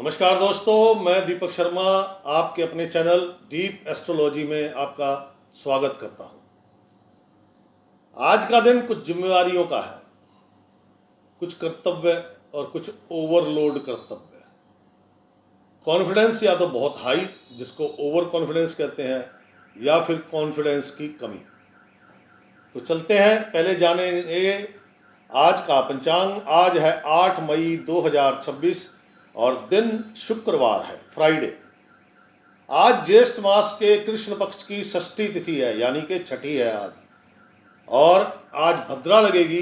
नमस्कार दोस्तों, मैं दीपक शर्मा आपके अपने चैनल डीप एस्ट्रोलॉजी में आपका स्वागत करता हूं। आज का दिन कुछ जिम्मेवारियों का है, कुछ कर्तव्य और कुछ ओवरलोड कर्तव्य। कॉन्फिडेंस या तो बहुत हाई, जिसको ओवर कॉन्फिडेंस कहते हैं, या फिर कॉन्फिडेंस की कमी। तो चलते हैं, पहले जानेंगे आज का पंचांग। आज है 8 मई 2026 और दिन शुक्रवार है, फ्राइडे। आज ज्येष्ठ मास के कृष्ण पक्ष की षष्ठी तिथि है, यानी कि छठी है आज। और आज भद्रा लगेगी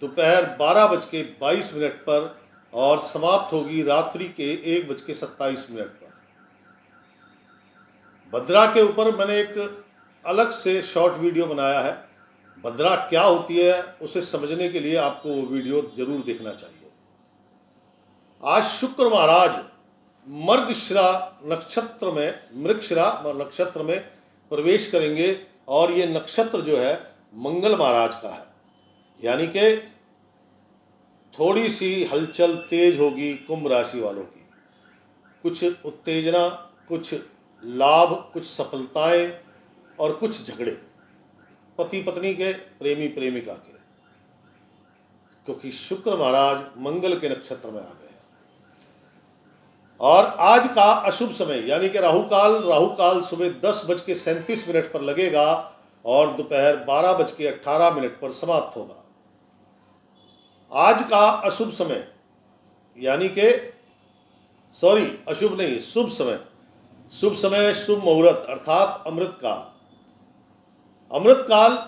दोपहर 12:22 पर और समाप्त होगी रात्रि के 1:27 पर। भद्रा के ऊपर मैंने एक अलग से शॉर्ट वीडियो बनाया है। भद्रा क्या होती है उसे समझने के लिए आपको वो वीडियो जरूर देखना चाहिए। आज शुक्र महाराज मृगशिरा नक्षत्र में प्रवेश करेंगे और ये नक्षत्र जो है मंगल महाराज का है, यानी कि थोड़ी सी हलचल तेज होगी कुंभ राशि वालों की। कुछ उत्तेजना, कुछ लाभ, कुछ सफलताएं और कुछ झगड़े पति पत्नी के, प्रेमी प्रेमिका के, क्योंकि शुक्र महाराज मंगल के नक्षत्र में आ गए। और आज का अशुभ समय यानी कि राहु काल सुबह 10:37 पर लगेगा और दोपहर 12:18 पर समाप्त होगा। आज का अशुभ समय यानी कि अशुभ नहीं, शुभ समय, शुभ मुहूर्त अर्थात अमृत काल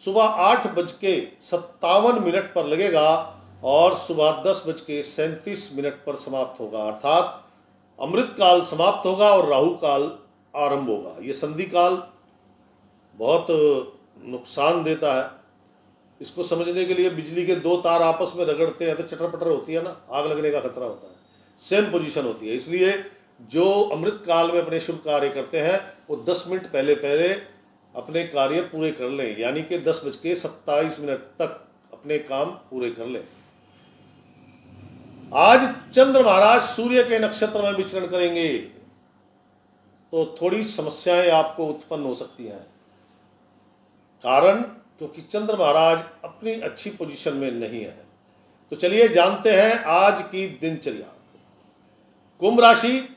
सुबह 8:57 पर लगेगा और सुबह 10:37 पर समाप्त होगा। अर्थात अमृत काल समाप्त होगा और राहु काल आरंभ होगा। ये संधि काल बहुत नुकसान देता है। इसको समझने के लिए बिजली के दो तार आपस में रगड़ते हैं तो चटर पटर होती है ना, आग लगने का खतरा होता है। सेम पोजीशन होती है। इसलिए जो अमृत काल में अपने शुभ कार्य करते हैं वो 10 मिनट पहले अपने कार्य पूरे कर लें, यानी कि 10:27 तक अपने काम पूरे कर लें। आज चंद्र महाराज सूर्य के नक्षत्र में विचरण करेंगे, तो थोड़ी समस्याएं आपको उत्पन्न हो सकती हैं। कारण क्योंकि चंद्र महाराज अपनी अच्छी पोजीशन में नहीं है। तो चलिए जानते हैं आज की दिनचर्या। कुंभ राशि,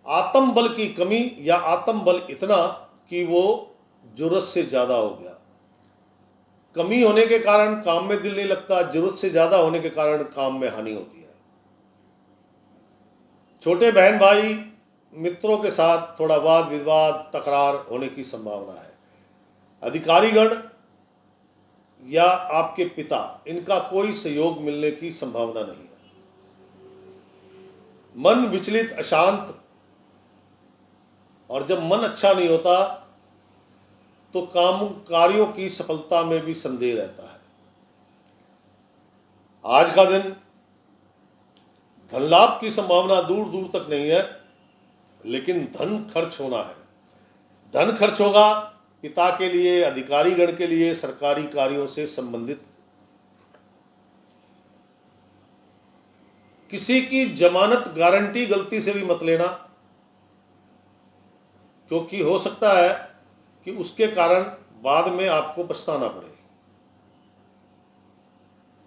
आत्म बल की कमी या आत्म बल इतना कि वो जरूरत से ज्यादा हो गया। कमी होने के कारण काम में दिल नहीं लगता, जरूरत से ज्यादा होने के कारण काम में हानि होती है। छोटे बहन भाई मित्रों के साथ थोड़ा वाद विवाद तकरार होने की संभावना है। अधिकारीगण या आपके पिता, इनका कोई सहयोग मिलने की संभावना नहीं है। मन विचलित, अशांत, और जब मन अच्छा नहीं होता तो कार्यों की सफलता में भी संदेह रहता है। आज का दिन धन लाभ की संभावना दूर दूर तक नहीं है, लेकिन धन खर्च होना है। धन खर्च होगा पिता के लिए, अधिकारीगण के लिए, सरकारी कार्यों से संबंधित। किसी की जमानत गारंटी गलती से भी मत लेना, क्योंकि हो सकता है कि उसके कारण बाद में आपको पछताना पड़े।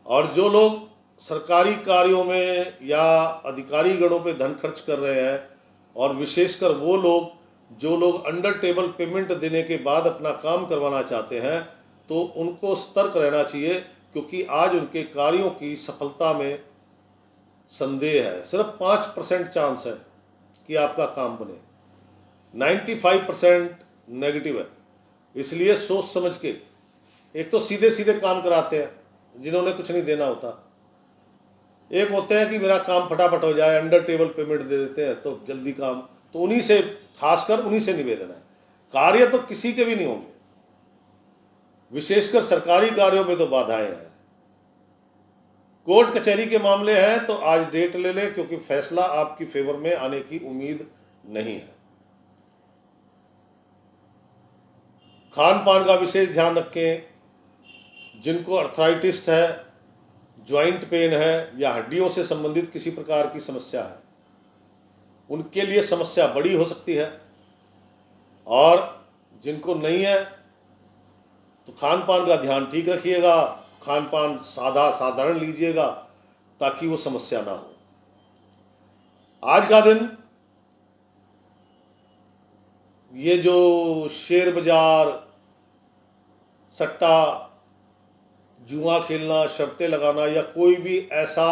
और जो लोग सरकारी कार्यों में या अधिकारी गणों पे धन खर्च कर रहे हैं, और विशेषकर वो लोग जो लोग अंडर टेबल पेमेंट देने के बाद अपना काम करवाना चाहते हैं, तो उनको सतर्क रहना चाहिए, क्योंकि आज उनके कार्यों की सफलता में संदेह है। सिर्फ 5% चांस है कि आपका काम बने, 95% नेगेटिव है। इसलिए सोच समझ के, एक तो सीधे सीधे काम कराते हैं जिन्होंने कुछ नहीं देना होता, एक होते हैं कि मेरा काम फटाफट हो जाए, अंडर टेबल पेमेंट दे देते हैं तो जल्दी काम। तो उन्हीं से, खासकर उन्हीं से निवेदन है। कार्य तो किसी के भी नहीं होंगे, विशेषकर सरकारी कार्यों में तो बाधाएं हैं। कोर्ट कचहरी के मामले हैं तो आज डेट ले लें, क्योंकि फैसला आपकी फेवर में आने की उम्मीद नहीं है। खान पान का विशेष ध्यान रखें। जिनको अर्थराइटिस है, ज्वाइंट पेन है या हड्डियों से संबंधित किसी प्रकार की समस्या है, उनके लिए समस्या बड़ी हो सकती है। और जिनको नहीं है तो खान पान का ध्यान ठीक रखिएगा, खान पान साधारण लीजिएगा ताकि वो समस्या ना हो। आज का दिन ये जो शेयर बाजार, सट्टा, जुआ खेलना, शर्तें लगाना या कोई भी ऐसा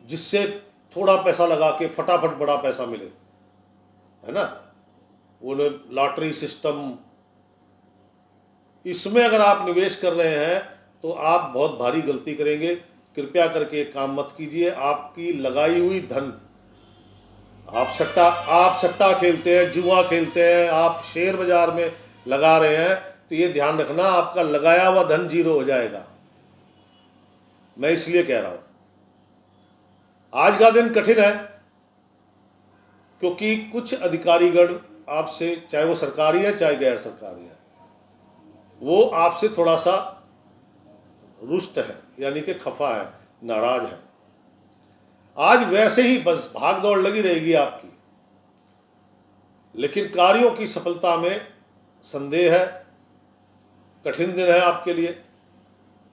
जिससे थोड़ा पैसा लगा के फटाफट बड़ा पैसा मिले, है ना, वो लॉटरी सिस्टम, इसमें अगर आप निवेश कर रहे हैं तो आप बहुत भारी गलती करेंगे। कृपया करके एक काम मत कीजिए। आपकी लगाई हुई धन, आप सट्टा खेलते हैं, जुआ खेलते हैं, आप शेयर बाजार में लगा रहे हैं, तो ये ध्यान रखना आपका लगाया हुआ धन जीरो हो जाएगा। मैं इसलिए कह रहा हूं आज का दिन कठिन है, क्योंकि कुछ अधिकारीगण आपसे, चाहे वो सरकारी है चाहे गैर सरकारी है, वो आपसे थोड़ा सा रुष्ट है, यानी कि खफा है, नाराज है। आज वैसे ही बस भाग दौड़ लगी रहेगी आपकी, लेकिन कार्यों की सफलता में संदेह है। कठिन दिन है आपके लिए,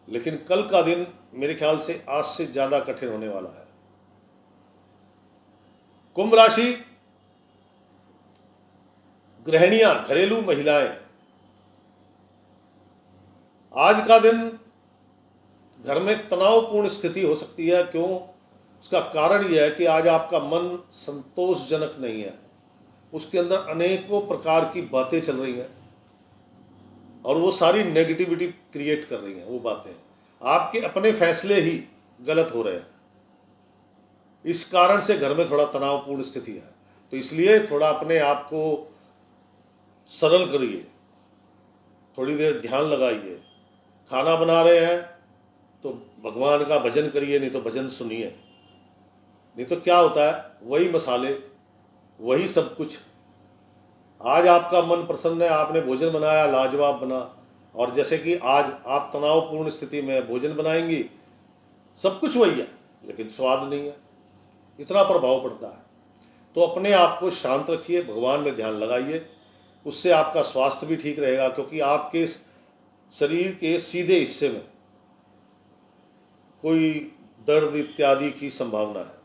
लेकिन कल का दिन मेरे ख्याल से आज से ज्यादा कठिन होने वाला है। कुंभ राशि, गृहिणियां, घरेलू महिलाएं, आज का दिन घर में तनावपूर्ण स्थिति हो सकती है। क्यों? उसका कारण यह है कि आज आपका मन संतोषजनक नहीं है, उसके अंदर अनेकों प्रकार की बातें चल रही हैं और वो सारी नेगेटिविटी क्रिएट कर रही हैं। वो बातें आपके अपने फैसले ही गलत हो रहे हैं, इस कारण से घर में थोड़ा तनावपूर्ण स्थिति है। तो इसलिए थोड़ा अपने आप को सरल करिए, थोड़ी देर ध्यान लगाइए। खाना बना रहे हैं तो भगवान का भजन करिए, नहीं तो भजन सुनिए। नहीं तो क्या होता है, वही मसाले, वही सब कुछ। आज आपका मन प्रसन्न है, आपने भोजन बनाया, लाजवाब बना, और जैसे कि आज आप तनावपूर्ण स्थिति में भोजन बनाएंगी, सब कुछ वही है लेकिन स्वाद नहीं है। इतना प्रभाव पड़ता है। तो अपने आप को शांत रखिए, भगवान में ध्यान लगाइए, उससे आपका स्वास्थ्य भी ठीक रहेगा, क्योंकि आपके शरीर के सीधे हिस्से में कोई दर्द इत्यादि की संभावना है।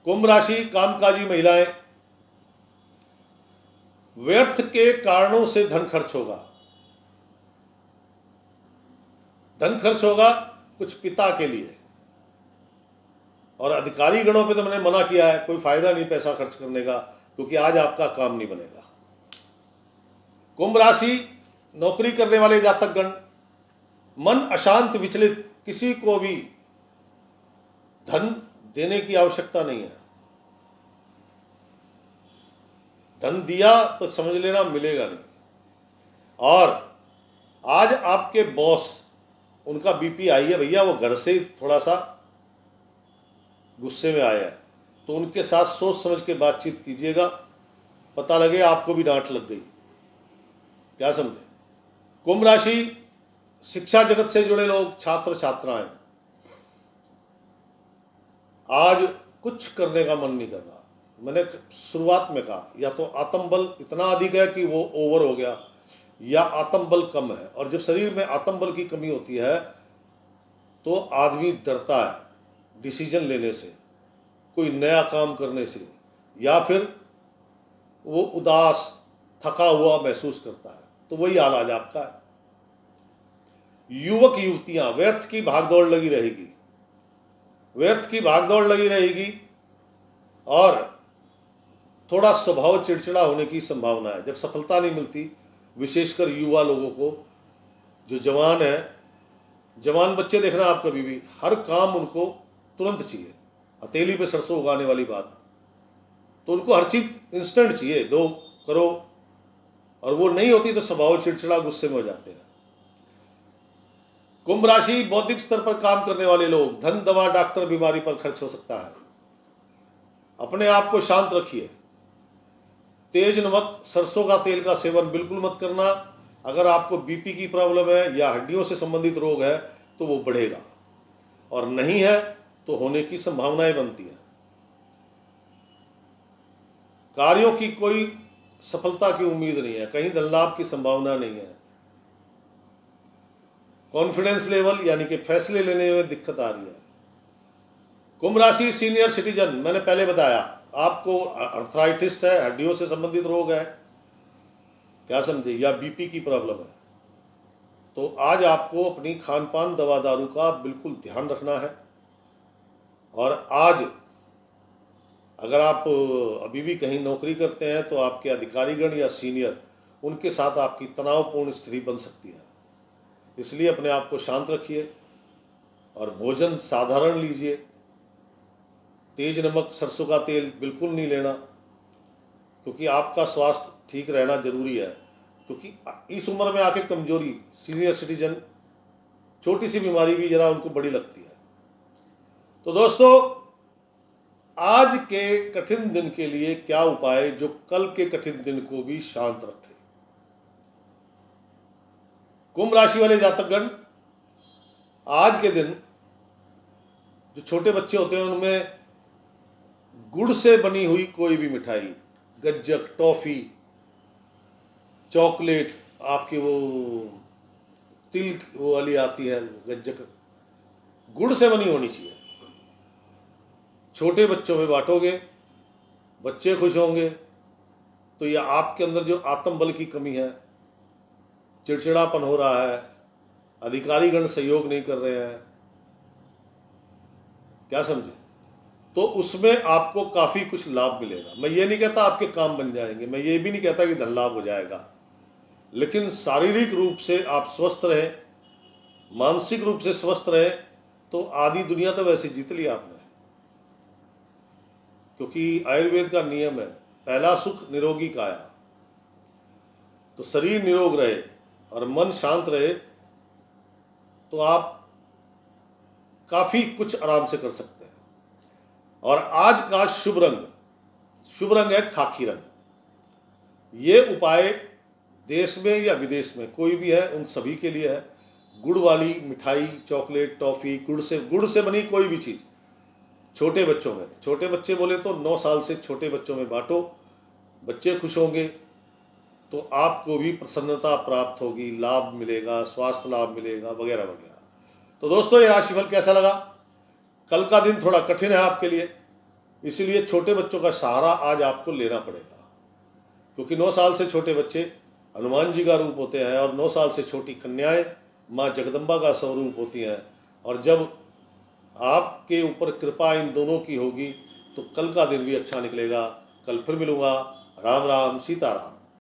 कुंभ राशि, कामकाजी महिलाएं, व्यर्थ के कारणों से धन खर्च होगा। धन खर्च होगा कुछ पिता के लिए, और अधिकारी गणों पे तो मैंने मना किया है, कोई फायदा नहीं पैसा खर्च करने का, क्योंकि आज आपका काम नहीं बनेगा। कुंभ राशि, नौकरी करने वाले जातक गण, मन अशांत, विचलित, किसी को भी धन देने की आवश्यकता नहीं है। धन दिया तो समझ लेना मिलेगा नहीं। और आज आपके बॉस, उनका बीपी आई है भैया, वो घर से ही थोड़ा सा गुस्से में आया है, तो उनके साथ सोच समझ के बातचीत कीजिएगा, पता लगे आपको भी डांट लग गई। क्या समझे? कुंभ राशि, शिक्षा जगत से जुड़े लोग, छात्र छात्राएं, आज कुछ करने का मन नहीं कर रहा। मैंने शुरुआत में कहा, या तो आत्मबल इतना अधिक है कि वो ओवर हो गया, या आत्मबल कम है। और जब शरीर में आत्मबल की कमी होती है तो आदमी डरता है डिसीजन लेने से, कोई नया काम करने से, या फिर वो उदास, थका हुआ महसूस करता है। तो वही हाल आज आपका है। युवक युवतियां, व्यर्थ की भागदौड़ लगी रहेगी, व्यर्थ की भागदौड़ लगी रहेगी, और थोड़ा स्वभाव चिड़चिड़ा होने की संभावना है। जब सफलता नहीं मिलती, विशेषकर युवा लोगों को, जो जवान है, जवान बच्चे देखना आप कभी भी, हर काम उनको तुरंत चाहिए, हथेली पे सरसों उगाने वाली बात। तो उनको हर चीज इंस्टेंट चाहिए, दो करो, और वो नहीं होती तो स्वभाव चिड़चिड़ा, गुस्से में हो जाते हैं। कुंभ राशि, बौद्धिक स्तर पर काम करने वाले लोग, धन, दवा, डॉक्टर, बीमारी पर खर्च हो सकता है। अपने आप को शांत रखिए। तेज नमक, सरसों का तेल का सेवन बिल्कुल मत करना। अगर आपको बीपी की प्रॉब्लम है या हड्डियों से संबंधित रोग है तो वो बढ़ेगा। और नहीं है तो होने की संभावनाएं बनती हैं। कार्यों की कोई सफलता की उम्मीद नहीं है, कहीं धन लाभ की संभावना नहीं है। कॉन्फिडेंस लेवल यानी कि फैसले लेने में दिक्कत आ रही है। कुंभ राशि सीनियर सिटीजन, मैंने पहले बताया आपको अर्थराइटिस है, हड्डियों से संबंधित रोग है, क्या समझे, या बीपी की प्रॉब्लम है, तो आज आपको अपनी खान पान दवा दारू का बिल्कुल ध्यान रखना है। और आज अगर आप अभी भी कहीं नौकरी करते हैं तो आपके अधिकारीगण या सीनियर, उनके साथ आपकी तनावपूर्ण स्थिति बन सकती है, इसलिए अपने आप को शांत रखिए और भोजन साधारण लीजिए। तेज नमक सरसों का तेल बिल्कुल नहीं लेना, क्योंकि आपका स्वास्थ्य ठीक रहना जरूरी है। क्योंकि इस उम्र में आके कमजोरी, सीनियर सिटीजन, छोटी सी बीमारी भी जरा उनको बड़ी लगती है। तो दोस्तों, आज के कठिन दिन के लिए क्या उपाय जो कल के कठिन दिन को भी शांत रखे। कुंभ राशि वाले जातकगण, आज के दिन जो छोटे बच्चे होते हैं उनमें गुड़ से बनी हुई कोई भी मिठाई, गज्जक, टॉफी, चॉकलेट, आपकी वो तिल वो वाली आती है गज्जक, गुड़ से बनी होनी चाहिए। छोटे बच्चों में बांटोगे, बच्चे खुश होंगे। तो यह आपके अंदर जो आत्मबल की कमी है, चिड़चिड़ापन हो रहा है, अधिकारीगण सहयोग नहीं कर रहे हैं, क्या समझे, तो उसमें आपको काफ़ी कुछ लाभ मिलेगा। मैं ये नहीं कहता आपके काम बन जाएंगे, मैं ये भी नहीं कहता कि धन लाभ हो जाएगा, लेकिन शारीरिक रूप से आप स्वस्थ रहें, मानसिक रूप से स्वस्थ रहें, तो आधी दुनिया तो वैसे जीत ली आपने। क्योंकि आयुर्वेद का नियम है, पहला सुख निरोगी काया। तो शरीर निरोग रहे और मन शांत रहे तो आप काफ़ी कुछ आराम से कर सकते हैं। और आज का शुभ रंग है खाकी रंग। ये उपाय देश में या विदेश में कोई भी है उन सभी के लिए है। गुड़ वाली मिठाई, चॉकलेट, टॉफ़ी, गुड़ से बनी कोई भी चीज़ छोटे बच्चों में, छोटे बच्चे बोले तो 9 साल से छोटे बच्चों में बांटो, बच्चे खुश होंगे तो आपको भी प्रसन्नता प्राप्त होगी, लाभ मिलेगा, स्वास्थ्य लाभ मिलेगा, वगैरह वगैरह। तो दोस्तों, ये राशिफल कैसा लगा? कल का दिन थोड़ा कठिन है आपके लिए, इसीलिए छोटे बच्चों का सहारा आज आपको लेना पड़ेगा। क्योंकि 9 साल से छोटे बच्चे हनुमान जी का रूप होते हैं और 9 साल से छोटी कन्याएं माँ जगदम्बा का स्वरूप होती हैं। और जब आपके ऊपर कृपा इन दोनों की होगी तो कल का दिन भी अच्छा निकलेगा। कल फिर मिलूंगा। राम राम, सीताराम।